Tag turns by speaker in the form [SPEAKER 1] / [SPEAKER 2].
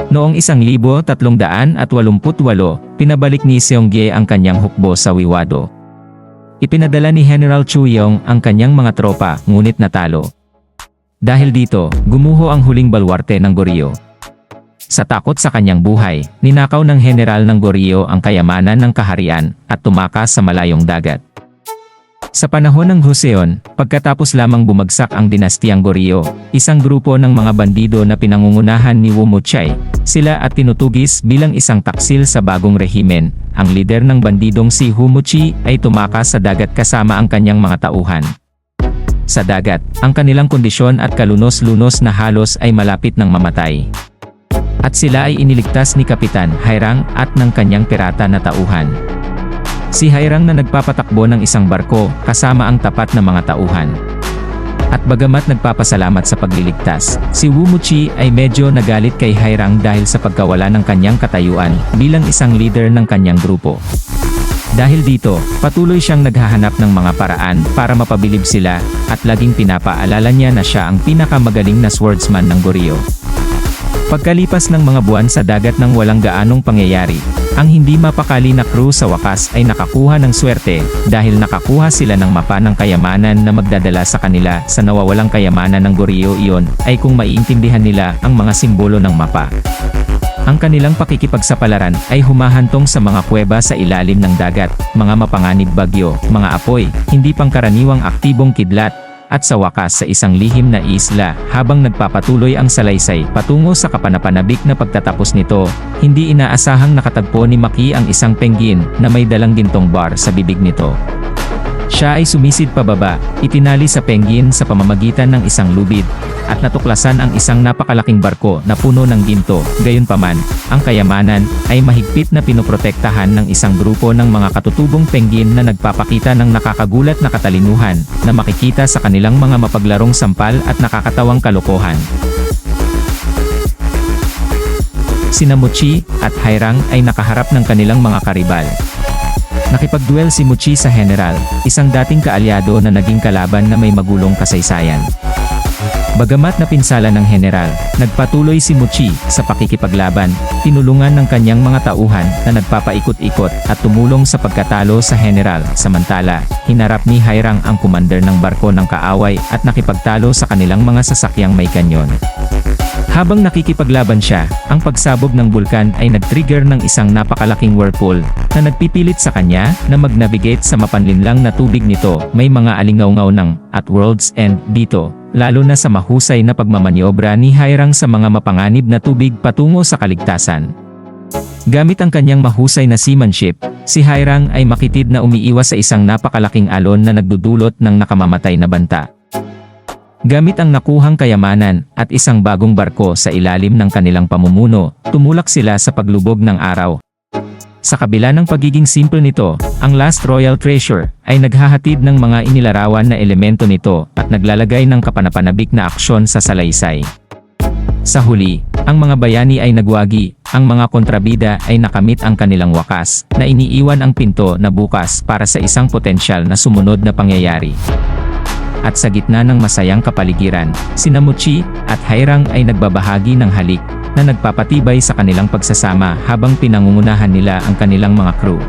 [SPEAKER 1] Noong 1388, pinabalik ni Seonggye ang kanyang hukbo sa Wiwado. Ipinadala ni General Chuyong ang kanyang mga tropa, ngunit natalo. Dahil dito, gumuho ang huling balwarte ng Goryeo. Sa takot sa kanyang buhay, ninakaw ng general ng Goryeo ang kayamanan ng kaharian at tumakas sa malayong dagat. Sa panahon ng Joseon, pagkatapos lamang bumagsak ang dinastiyang Goryeo, isang grupo ng mga bandido na pinangungunahan ni Woo Muchay, sila at tinutugis bilang isang taksil sa bagong rehimen. Ang lider ng bandidong si Woo Muchay ay tumakas sa dagat kasama ang kanyang mga tauhan. Sa dagat, ang kanilang kondisyon at kalunos-lunos na halos ay malapit ng mamatay. At sila ay iniligtas ni Kapitan Hairang at ng kanyang pirata na tauhan. Si Hairang na nagpapatakbo ng isang barko, kasama ang tapat na mga tauhan. At bagamat nagpapasalamat sa pagliligtas, si Woo Muchay ay medyo nagalit kay Hairang dahil sa pagkawala ng kanyang katayuan, bilang isang leader ng kanyang grupo. Dahil dito, patuloy siyang naghahanap ng mga paraan para mapabilib sila, at laging pinapaalala niya na siya ang pinakamagaling na swordsman ng Goryeo. Pagkalipas ng mga buwan sa dagat ng walang gaanong pangyayari, ang hindi mapakali na crew sa wakas ay nakakuha ng swerte, dahil nakakuha sila ng mapa ng kayamanan na magdadala sa kanila sa nawawalang kayamanan ng Goryeo. Iyon ay kung maiintindihan nila ang mga simbolo ng mapa. Ang kanilang pakikipagsapalaran ay humahantong sa mga kuweba sa ilalim ng dagat, mga mapanganib bagyo, mga apoy, hindi pangkaraniwang aktibong kidlat, at sa wakas sa isang lihim na isla. Habang nagpapatuloy ang salaysay patungo sa kapanapanabik na pagtatapos nito, hindi inaasahang nakatagpo ni Maki ang isang penguin na may dalang gintong bar sa bibig nito. Siya ay sumisid pababa, itinali sa penguin sa pamamagitan ng isang lubid, at natuklasan ang isang napakalaking barko na puno ng ginto. Gayunpaman, ang kayamanan ay mahigpit na pinoprotektahan ng isang grupo ng mga katutubong penguin na nagpapakita ng nakakagulat na katalinuhan na makikita sa kanilang mga mapaglarong sampal at nakakatawang kalokohan. Sina Muchay at Hairang ay nakaharap ng kanilang mga karibal. Nakipagduel si Muchay sa general, isang dating kaalyado na naging kalaban na may magulong kasaysayan. Bagamat napinsala ng general, nagpatuloy si Muchay sa pakikipaglaban, tinulungan ng kanyang mga tauhan na nagpapaikot-ikot at tumulong sa pagkatalo sa general. Samantala, hinarap ni Hairang ang commander ng barko ng kaaway at nakipagtalo sa kanilang mga sasakyang may kanyon. Habang nakikipaglaban siya, ang pagsabog ng bulkan ay nag-trigger ng isang napakalaking whirlpool na nagpipilit sa kanya na mag-navigate sa mapanlinlang na tubig nito. May mga alingaw-ngaw ng at world's end dito, lalo na sa mahusay na pagmamanyobra ni Hairang sa mga mapanganib na tubig patungo sa kaligtasan. Gamit ang kanyang mahusay na seamanship, si Hairang ay makitid na umiiwas sa isang napakalaking alon na nagdudulot ng nakamamatay na banta. Gamit ang nakuhang kayamanan at isang bagong barko sa ilalim ng kanilang pamumuno, tumulak sila sa paglubog ng araw. Sa kabila ng pagiging simple nito, ang Last Royal Treasure ay naghahatid ng mga inilarawan na elemento nito at naglalagay ng kapanapanabik na aksyon sa salaysay. Sa huli, ang mga bayani ay nagwagi, ang mga kontrabida ay nakamit ang kanilang wakas, na iniiwan ang pinto na bukas para sa isang potensyal na sumunod na pangyayari. At sa gitna ng masayang kapaligiran, sina Muchay at Hairang ay nagbabahagi ng halik na nagpapatibay sa kanilang pagsasama habang pinangungunahan nila ang kanilang mga crew.